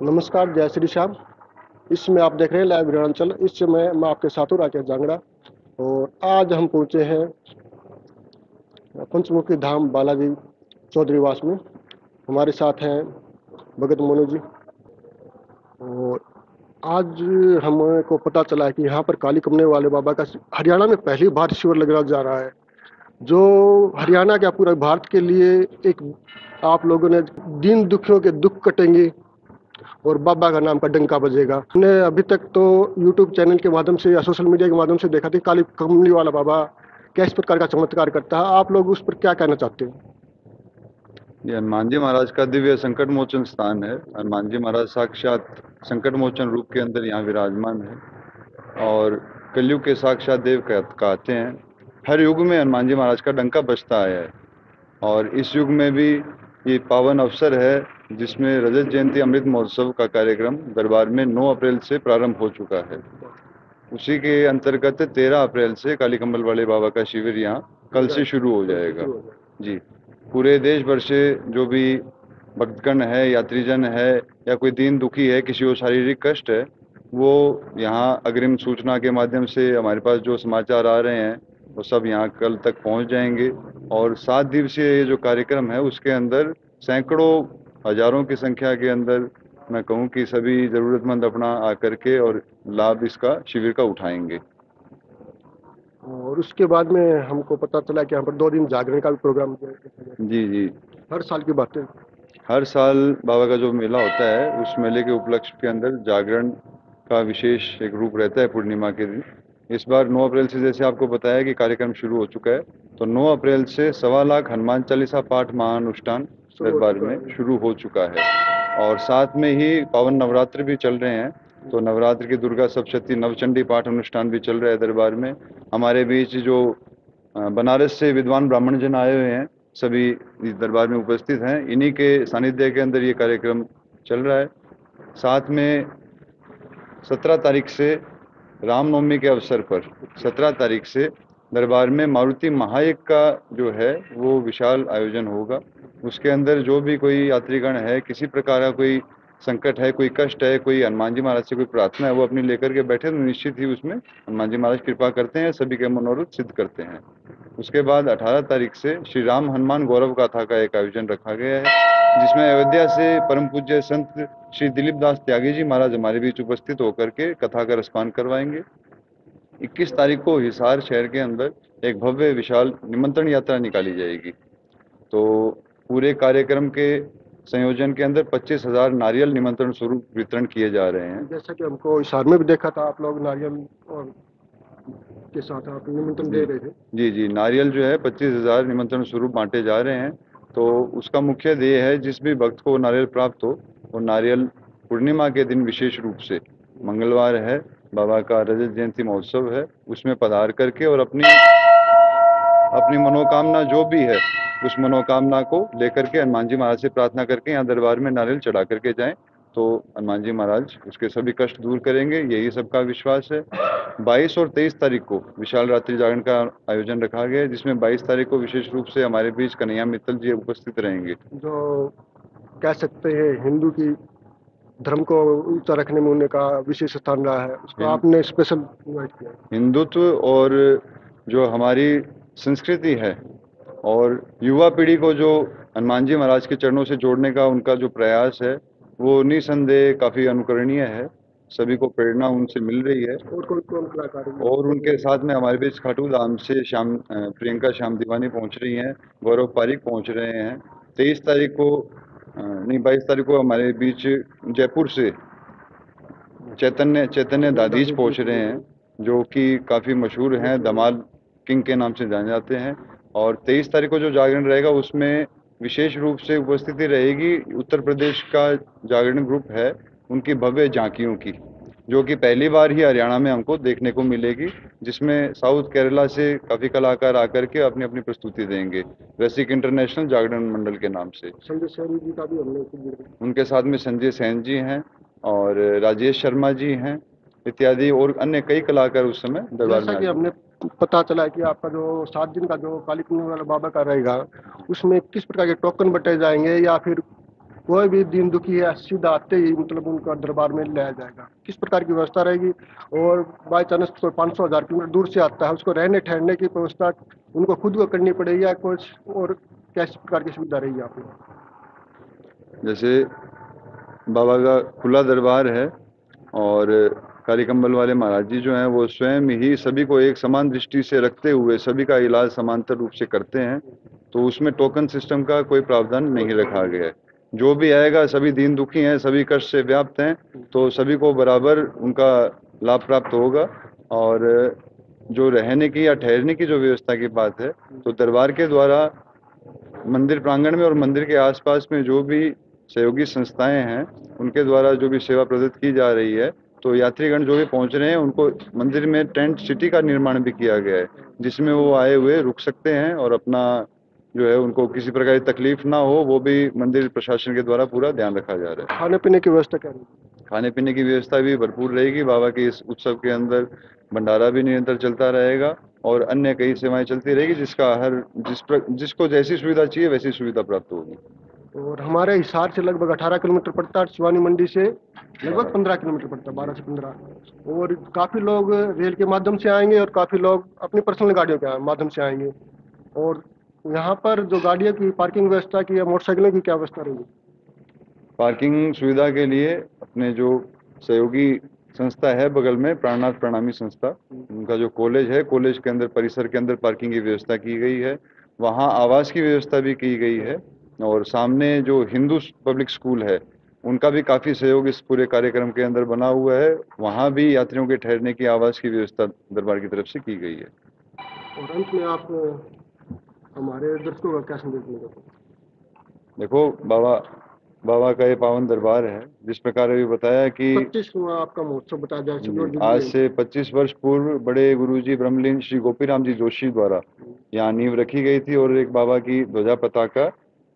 नमस्कार, जय श्री श्याम। इस समय आप देख रहे हैं लाइव वीरांचल। इस समय मैं आपके साथ हूँ राकेश जांगड़ा और आज हम पहुँचे हैं पंचमुखी धाम बालाजी चौधरीवास में। हमारे साथ हैं भगत मोनू जी। और आज हमको पता चला है कि यहाँ पर काली कमने वाले बाबा का हरियाणा में पहली बार शिविर लगाया जा रहा है, जो हरियाणा क्या पूरे भारत के लिए एक आप लोगों ने दीन दुखियों के दुख कटेंगे और बाबा का नाम का डंका बजेगा। हमने अभी तक तो यूट्यूब चैनल के माध्यम से या सोशल मीडिया के माध्यम से देखा था काली कमली वाला बाबा किस प्रकार का चमत्कार करता है। आप लोग उस पर क्या कहना चाहते हैं? ये हनुमान जी महाराज का दिव्य संकट मोचन स्थान है। हनुमान जी महाराज साक्षात संकट मोचन रूप के अंदर यहाँ विराजमान है और कलयुग के साक्षात देव कहते हैं। हर युग में हनुमान जी महाराज का डंका बजता आया है और इस युग में भी ये पावन अवसर है जिसमें रजत जयंती अमृत महोत्सव का कार्यक्रम दरबार में 9 अप्रैल से प्रारंभ हो चुका है। उसी के अंतर्गत 13 अप्रैल से काली कमल वाले बाबा का शिविर यहाँ कल से शुरू हो जाएगा। जी, पूरे देश भर से जो भी भक्तगण है, यात्रीजन है या कोई दीन दुखी है, किसी को शारीरिक कष्ट है, वो यहाँ अग्रिम सूचना के माध्यम से हमारे पास जो समाचार आ रहे हैं वो सब यहाँ कल तक पहुँच जाएंगे। और 7 दिवसीय ये जो कार्यक्रम है उसके अंदर सैकड़ों हजारों की संख्या के अंदर मैं कहूँ कि सभी ज़रूरतमंद अपना आकर के और लाभ इसका शिविर का उठाएंगे। और उसके बाद में हमको पता चला कि यहाँ पर 2 दिन जागरण का भी प्रोग्राम किया गया। जी जी, हर साल की बात है। हर साल बाबा का जो मेला होता है उस मेले के उपलक्ष्य के अंदर जागरण का विशेष एक रूप रहता है पूर्णिमा के दिन। इस बार 9 अप्रैल से जैसे आपको बताया कि कार्यक्रम शुरू हो चुका है, तो 9 अप्रैल से 1.25 लाख हनुमान चालीसा पाठ महानुष्ठान दरबार में शुरू हो चुका है और साथ में ही पावन नवरात्र भी चल रहे हैं। तो नवरात्र की दुर्गा सप्तशती नवचंडी पाठ अनुष्ठान भी चल रहा है दरबार में। हमारे बीच जो बनारस से विद्वान ब्राह्मण जन आए हुए हैं सभी इस दरबार में उपस्थित हैं, इन्हीं के सानिध्य के अंदर ये कार्यक्रम चल रहा है। साथ में 17 तारीख से रामनवमी के अवसर पर 17 तारीख से दरबार में मारुति महायज्ञ का जो है वो विशाल आयोजन होगा। उसके अंदर जो भी कोई यात्रीगण है, किसी प्रकार का कोई संकट है, कोई कष्ट है, कोई हनुमान जी महाराज से कोई प्रार्थना है, वो अपनी लेकर के बैठे तो निश्चित ही उसमें हनुमान जी महाराज कृपा करते हैं, सभी के मनोरथ सिद्ध करते हैं। उसके बाद 18 तारीख से श्री राम हनुमान गौरव गाथा का एक आयोजन रखा गया है, जिसमें अयोध्या से परम पूज्य संत श्री दिलीप दास त्यागी जी महाराज हमारे बीच उपस्थित होकर के कथा का रसपान करवाएंगे। 21 तारीख को हिसार शहर के अंदर एक भव्य विशाल निमंत्रण यात्रा निकाली जाएगी। तो पूरे कार्यक्रम के संयोजन के अंदर 25,000 नारियल निमंत्रण स्वरूप वितरण किए जा रहे हैं। जैसा कि हमको हिसार में भी देखा था, आप लोग नारियल और के साथ आप निमंत्रण दे रहे थे। जी जी, नारियल जो है 25,000 निमंत्रण स्वरूप बांटे जा रहे हैं। तो उसका मुख्य ध्येय है जिस भी भक्त को नारियल प्राप्त हो वो नारियल पूर्णिमा के दिन विशेष रूप से, मंगलवार है, बाबा का रजत जयंती महोत्सव है, उसमें पधार करके और अपनी मनोकामना जो भी है उस मनोकामना को लेकर के हनुमान जी महाराज से प्रार्थना करके यहाँ दरबार में नारियल चढ़ा करके जाएं तो हनुमान जी महाराज उसके सभी कष्ट दूर करेंगे, यही सबका विश्वास है। 22 और 23 तारीख को विशाल रात्रि जागरण का आयोजन रखा गया है, जिसमें 22 तारीख को विशेष रूप से हमारे बीच कन्हैया मित्तल जी उपस्थित रहेंगे। जो कह सकते हैं हिंदू की धर्म को ऊंचा रखने में उनका विशेष स्थान रहा है, उसको आपने स्पेशल इनवाइट किया। हिंदुत्व और जो हमारी संस्कृति है और युवा पीढ़ी को जो हनुमान जी महाराज के चरणों से जोड़ने का उनका जो प्रयास है वो निसंदेह काफ़ी अनुकरणीय है। सभी को प्रेरणा उनसे मिल रही है। और कौन कलाकार हैं? और उनके साथ में हमारे बीच खाटू धाम से प्रियंका श्याम दीवानी पहुंच रही हैं, गौरव पारिक पहुंच रहे हैं। 23 तारीख को नहीं 22 तारीख को हमारे बीच जयपुर से चैतन्य दादीज पहुंच रहे हैं, जो कि काफ़ी मशहूर हैं, धमाल किंग के नाम से जाने जाते हैं। और 23 तारीख को जो जागरण रहेगा उसमें विशेष रूप से उपस्थिति रहेगी उत्तर प्रदेश का जागरण ग्रुप है उनकी भव्य झांकियों की, जो कि पहली बार ही हरियाणा में हमको देखने को मिलेगी, जिसमें साउथ केरला से काफ़ी कलाकार आकर के अपनी अपनी प्रस्तुति देंगे, रसिक इंटरनेशनल जागरण मंडल के नाम से। संजय सेन जी का भी हमने उनके साथ में संजय सेन जी हैं और राजेश शर्मा जी हैं इत्यादि और अन्य कई कलाकार उस समय दरबार में। हमने पता चला है कि आपका जो 7 दिन का जो काली कुंड वाला बाबा का रहेगा उसमें किस प्रकार के टोकन बटे जाएंगे या फिर कोई भी दीन दुखी है सीधा आते ही मतलब उनका दरबार में लाया जाएगा? किस प्रकार की व्यवस्था रहेगी? और बाई चांस कोई 500-1000 किलोमीटर दूर से आता है, उसको रहने ठहरने की व्यवस्था उनको खुद को करनी पड़ेगी या कुछ और कैसी प्रकार की सुविधा रहेगी आप में? जैसे बाबा का खुला दरबार है और काली कंबल वाले महाराज जी जो हैं वो स्वयं ही सभी को एक समान दृष्टि से रखते हुए सभी का इलाज समांतर रूप से करते हैं, तो उसमें टोकन सिस्टम का कोई प्रावधान नहीं रखा गया है। जो भी आएगा सभी दीन दुखी हैं, सभी कष्ट से व्याप्त हैं, तो सभी को बराबर उनका लाभ प्राप्त होगा। और जो रहने की या ठहरने की जो व्यवस्था की बात है, तो दरबार के द्वारा मंदिर प्रांगण में और मंदिर के आसपास में जो भी सहयोगी संस्थाएं हैं उनके द्वारा जो भी सेवा प्रदत्त की जा रही है, तो यात्रीगण जो भी पहुंच रहे हैं उनको मंदिर में टेंट सिटी का निर्माण भी किया गया है, जिसमें वो आए हुए रुक सकते हैं और अपना जो है उनको किसी प्रकार की तकलीफ ना हो, वो भी मंदिर प्रशासन के द्वारा पूरा ध्यान रखा जा रहा है। खाने पीने की व्यवस्था क्या रहेगी? खाने पीने की व्यवस्था भी भरपूर रहेगी। बाबा के इस उत्सव के अंदर भंडारा भी निरंतर चलता रहेगा और अन्य कई सेवाएं चलती रहेगी, जिसका जिसको जैसी सुविधा चाहिए वैसी सुविधा प्राप्त होगी। और हमारे हिसार से लगभग 18 किलोमीटर पड़ता है, शिवानी मंडी से लगभग 15 किलोमीटर पड़ता है, 12 से 15। और काफ़ी लोग रेल के माध्यम से आएंगे और काफ़ी लोग अपनी पर्सनल गाड़ियों के माध्यम से आएंगे। और यहाँ पर जो गाड़ियों की पार्किंग व्यवस्था की या मोटरसाइकिलों की क्या व्यवस्था रहेगी? पार्किंग सुविधा के लिए अपने जो सहयोगी संस्था है बगल में, प्राणनाथ प्रणामी संस्था, उनका जो कॉलेज है, कॉलेज के अंदर परिसर के अंदर पार्किंग की व्यवस्था की गई है। वहाँ आवास की व्यवस्था भी की गई है और सामने जो हिंदू पब्लिक स्कूल है उनका भी काफ़ी सहयोग इस पूरे कार्यक्रम के अंदर बना हुआ है। वहाँ भी यात्रियों के ठहरने की आवास की व्यवस्था दरबार की तरफ से की गई है। और अंत में आप हमारे दर्शकों का क्या संदेश देंगे? देखो, बाबा का ये पावन दरबार है, जिस प्रकार अभी बताया कि 25वां आपका महोत्सव बताया जा चुका आज है। से 25 वर्ष पूर्व बड़े गुरुजी ब्रह्मलीन श्री गोपीराम जी जोशी द्वारा यहाँ नींव रखी गई थी और एक बाबा की ध्वजा पताका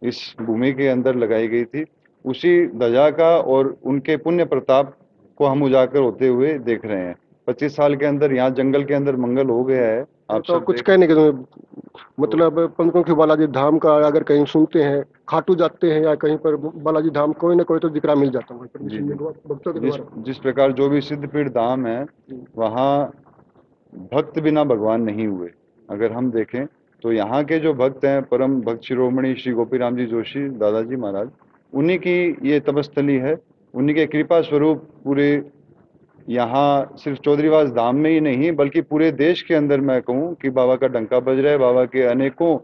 इस भूमि के अंदर लगाई गई थी। उसी ध्वजा का और उनके पुण्य प्रताप को हम उजागर होते हुए देख रहे हैं। 25 साल के अंदर यहाँ जंगल के अंदर मंगल हो गया है। आप तो सब कुछ कहने के मतलब पंचमुखी बालाजी धाम का अगर कहीं सुनते हैं, खाटू जाते हैं या कहीं पर बालाजी धाम, कोई ना कोई तो जिक्र मिल जाता है जी, भक्तों के जिस द्वारा। जिस प्रकार जो भी सिद्धपीठ धाम है वहाँ भक्त बिना भगवान नहीं हुए। अगर हम देखें तो यहाँ के जो भक्त हैं, परम भक्त शिरोमणि श्री गोपीराम जी जोशी दादाजी महाराज, उन्हीं की ये तपस्थली है। उन्हीं के कृपा स्वरूप पूरे यहाँ सिर्फ चौधरीवास धाम में ही नहीं बल्कि पूरे देश के अंदर मैं कहूँ कि बाबा का डंका बज रहा है। बाबा के अनेकों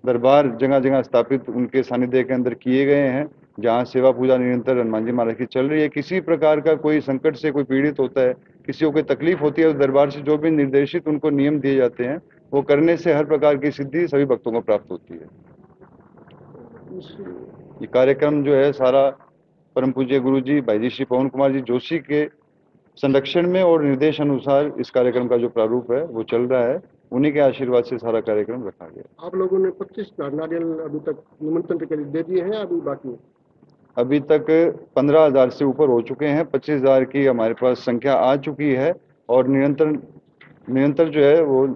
दरबार जगह जगह स्थापित उनके सानिध्य के अंदर किए गए हैं, जहाँ सेवा पूजा निरंतर हनुमान जी महाराज की चल रही है। किसी प्रकार का कोई संकट से कोई पीड़ित होता है, किसी को कोई तकलीफ होती है, तो दरबार से जो भी निर्देशित उनको नियम दिए जाते हैं वो करने से हर प्रकार की सिद्धि सभी भक्तों को प्राप्त होती है। ये कार्यक्रम जो है सारा परम पूज्य गुरु जी भाई जी श्री पवन कुमार जी जोशी के संरक्षण में और निर्देश अनुसार इस कार्यक्रम का जो प्रारूप है वो चल रहा है। उन्हीं के आशीर्वाद से सारा कार्यक्रम रखा गया। आप लोगों ने 25 नारियल अभी तक निमंत्रण के लिए दे दिए हैं या अभी बाकी है? अभी तक 15,000 से ऊपर हो चुके हैं। 25,000 की हमारे पास संख्या आ चुकी है और निरंतर जो है वो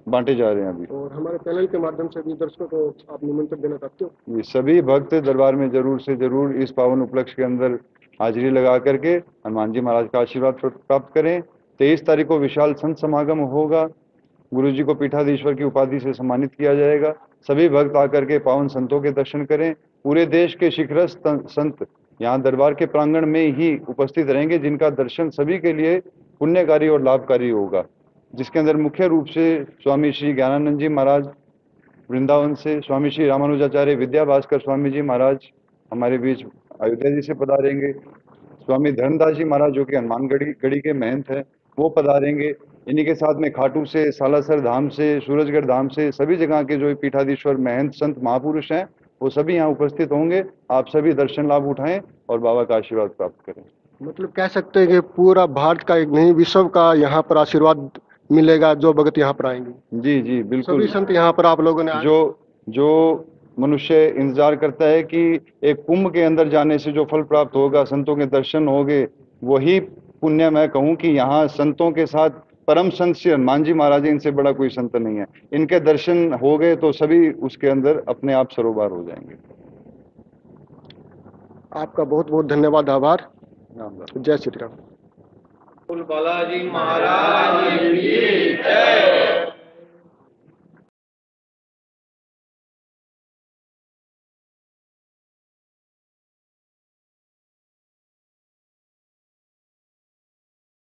बांटे जा रहे हैं अभी। और हमारे चैनल के माध्यम से भी दर्शकों को आप निमंत्रण देना चाहते हो? ये सभी भक्त दरबार में जरूर से जरूर इस पावन उपलक्ष्य के अंदर हाजिरी लगा करके हनुमान जी महाराज का आशीर्वाद प्राप्त करें। 23 तारीख को विशाल संत समागम होगा। गुरु जी को पीठाधीश्वर की उपाधि से सम्मानित किया जाएगा। सभी भक्त आकर के पावन संतों के दर्शन करें। पूरे देश के शिखरस्थ संत यहाँ दरबार के प्रांगण में ही उपस्थित रहेंगे, जिनका दर्शन सभी के लिए पुण्यकारी और लाभकारी होगा, जिसके अंदर मुख्य रूप से स्वामी श्री ज्ञानानंद जी महाराज वृंदावन से, स्वामी श्री रामानुजाचार्य विद्या भास्कर स्वामी जी महाराज हमारे बीच अयोध्या जी से पधारेंगे, स्वामी धर्मदास जी महाराज जो कि हनुमानगढ़ी के महंत हैं वो पधारेंगे। इन्हीं के साथ में खाटू से, सालासर धाम से, सूरजगढ़ धाम से सभी जगह के जो पीठाधीश्वर महंत संत महापुरुष हैं वो सभी यहाँ उपस्थित होंगे। आप सभी दर्शन लाभ उठाएं और बाबा का आशीर्वाद प्राप्त करें। मतलब कह सकते हैं कि पूरा भारत का एक नहीं विश्व का यहाँ पर आशीर्वाद मिलेगा जो भगत यहाँ पर आएंगे। जी जी बिल्कुल। सभी संत यहाँ पर आप लोगों ने जो मनुष्य इंतजार करता है कि एक कुंभ के अंदर जाने से जो फल प्राप्त होगा, संतों के दर्शन होंगे, वही पुण्य मैं कहूँ कि यहाँ संतों के साथ परम संत श्री हनुमान जी महाराज, इनसे बड़ा कोई संत नहीं है। इनके दर्शन हो गए तो सभी उसके अंदर अपने आप सरोवर हो जाएंगे। आपका बहुत बहुत धन्यवाद, आभार। राम राम। जय श्री राम। बालाजी महाराज की